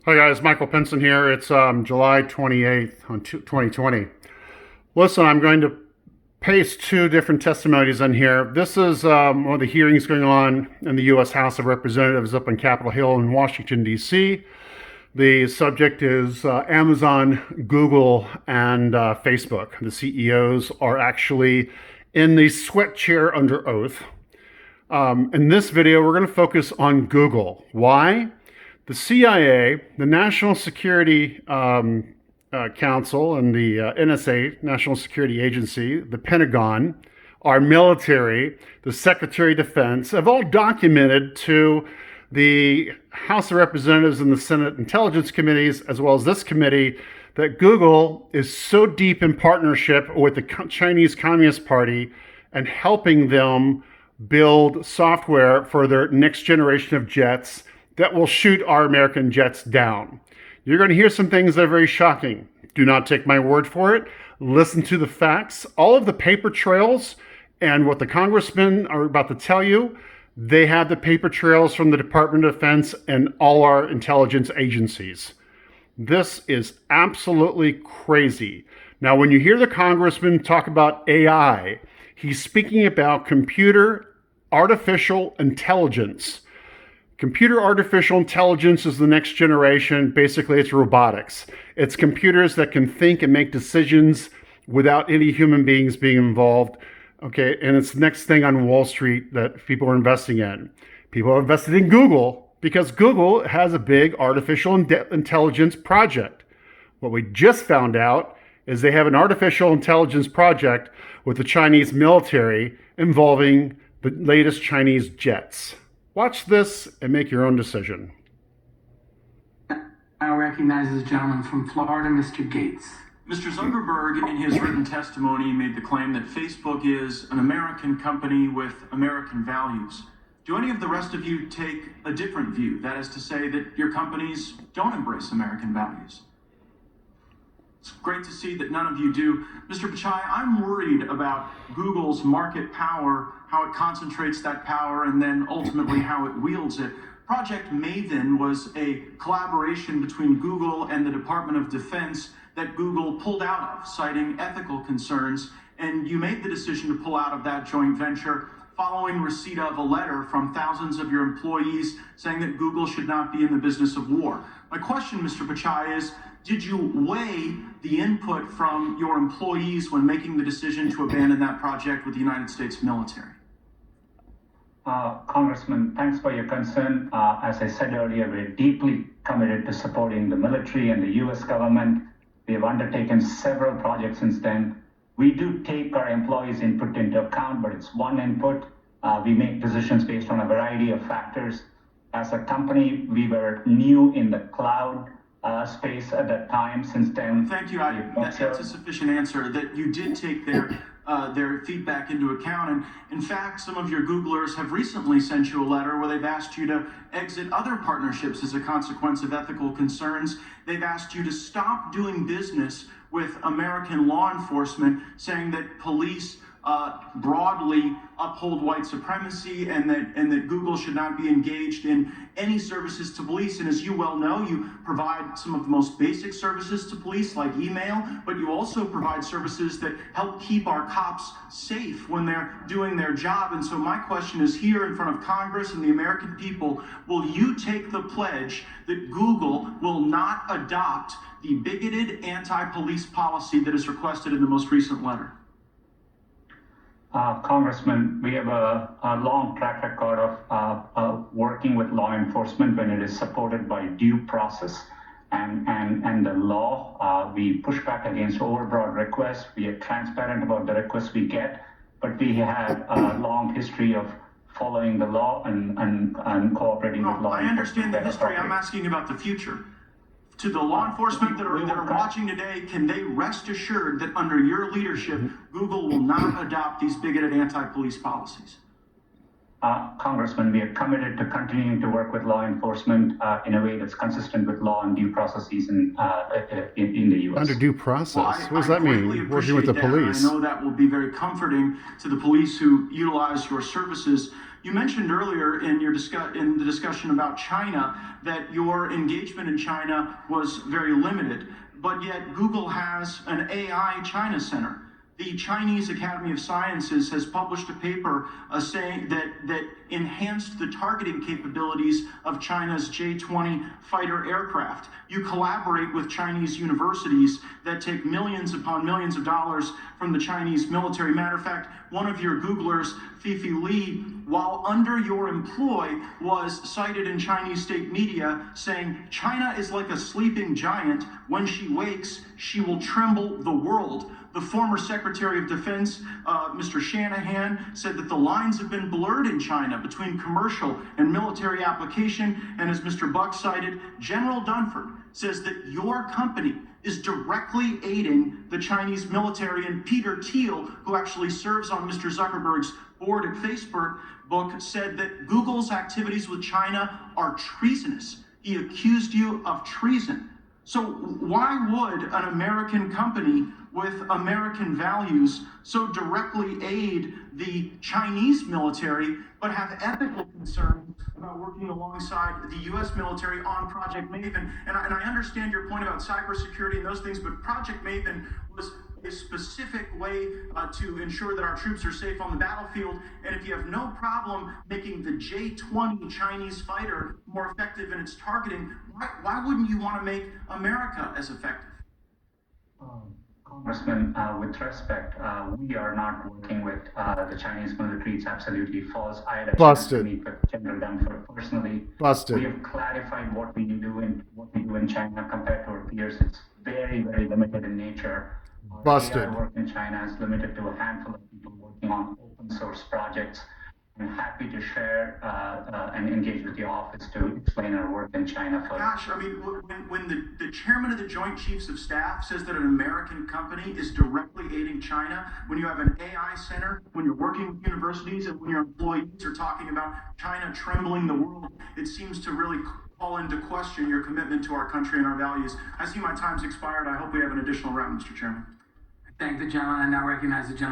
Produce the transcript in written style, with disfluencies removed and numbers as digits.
Hi guys, Michael Pinson here. It's July 28th on 2020. Listen, I'm going to paste two different testimonies in here. This is one of the hearings going on in the U.S. House of Representatives up on Capitol Hill in Washington, D.C. The subject is Amazon, Google, and Facebook. The CEOs are actually in the sweat chair under oath. In this video, we're going to focus on Google. Why? The CIA, the National Security Council, and the NSA, National Security Agency, the Pentagon, our military, the Secretary of Defense, have all documented to the House of Representatives and the Senate Intelligence Committees, as well as this committee, that Google is so deep in partnership with the Chinese Communist Party and helping them build software for their next generation of jets that will shoot our American jets down. You're going to hear some things that are very shocking. Do not take my word for it. Listen to the facts. All of the paper trails and what the congressmen are about to tell you, they have the paper trails from the Department of Defense and all our intelligence agencies. This is absolutely crazy. Now, when you hear the congressman talk about AI, he's speaking about computer artificial intelligence. Computer artificial intelligence is the next generation. Basically, it's robotics. It's computers that can think and make decisions without any human beings being involved. Okay, and it's the next thing on Wall Street that people are investing in. People are invested in Google because Google has a big artificial intelligence project. What we just found out is they have an artificial intelligence project with the Chinese military involving the latest Chinese jets. Watch this and make your own decision. Now recognizes the gentleman from Florida, Mr. Gates. Mr. Zuckerberg, in his written testimony, made the claim that Facebook is an American company with American values. Do any of the rest of you take a different view? That is to say that your companies don't embrace American values? It's great to see that none of you do. Mr. Pichai, I'm worried about Google's market power, how it concentrates that power, and then ultimately how it wields it. Project Maven was a collaboration between Google and the Department of Defense that Google pulled out of, citing ethical concerns, and you made the decision to pull out of that joint venture following receipt of a letter from thousands of your employees saying that Google should not be in the business of war. My question, Mr. Pichai, is did you weigh the input from your employees when making the decision to abandon that project with the United States military? Congressman, thanks for your concern. As I said earlier, we're deeply committed to supporting the military and the U.S. government. We have undertaken several projects since then. We do take our employees' input into account, but it's one input. We make decisions based on a variety of factors. As a company, we were new in the cloud space at that time. Since then, thank you. That's a sufficient answer that you did take their feedback into account. And in fact, some of your Googlers have recently sent you a letter where they've asked you to exit other partnerships as a consequence of ethical concerns. They've asked you to stop doing business with American law enforcement, saying that police broadly uphold white supremacy and that Google should not be engaged in any services to police. And as you well know, you provide some of the most basic services to police like email, but you also provide services that help keep our cops safe when they're doing their job. And so my question is here in front of Congress and the American people, will you take the pledge that Google will not adopt the bigoted anti-police policy that is requested in the most recent letter? Congressman, we have a long track record of working with law enforcement when it is supported by due process and the law. We push back against overbroad requests. We are transparent about the requests we get, but we have a long history of following the law and cooperating with law enforcement. I understand the history. I'm asking about the future. To the law enforcement that are watching today, can they rest assured that under your leadership, Google will not adopt these bigoted anti-police policies? Congressman, we are committed to continuing to work with law enforcement in a way that's consistent with law and due processes in the U.S. Under due process? What does that mean? Working with the police? I know that will be very comforting to the police who utilize your services. You mentioned earlier in the discussion about China that your engagement in China was very limited, but yet Google has an AI China Center. The Chinese Academy of Sciences has published a paper saying that enhanced the targeting capabilities of China's J-20 fighter aircraft. You collaborate with Chinese universities that take millions upon millions of dollars from the Chinese military. Matter of fact, one of your Googlers, Fifi Li, while under your employ, was cited in Chinese state media saying, "China is like a sleeping giant. When she wakes, she will tremble the world." The former Secretary of Defense, Mr. Shanahan, said that the lines have been blurred in China between commercial and military application. And as Mr. Buck cited, General Dunford says that your company is directly aiding the Chinese military. And Peter Thiel, who actually serves on Mr. Zuckerberg's board at Facebook, said that Google's activities with China are treasonous. He accused you of treason. So why would an American company with American values so directly aid the Chinese military, but have ethical concerns about working alongside the U.S. military on Project Maven? And I understand your point about cybersecurity and those things, but Project Maven was a specific way to ensure that our troops are safe on the battlefield. And if you have no problem making the J-20 Chinese fighter more effective in its targeting, why wouldn't you want to make America as effective? Congressman, with respect, we are not working with the Chinese military. It's absolutely false. I had a chance to meet with General Dunford personally. We have clarified what we do in China compared to our peers. It's very, very limited in nature. Our work in China is limited to a handful of people working on open source projects. I'm happy to share and engage with the office to explain our work in China further. Gosh, I mean, when the chairman of the Joint Chiefs of Staff says that an American company is directly aiding China, when you have an AI center, when you're working with universities, and when your employees are talking about China trembling the world, it seems to really call into question your commitment to our country and our values. I see my time's expired. I hope we have an additional round, Mr. Chairman. I thank the gentleman. I now recognize the gentleman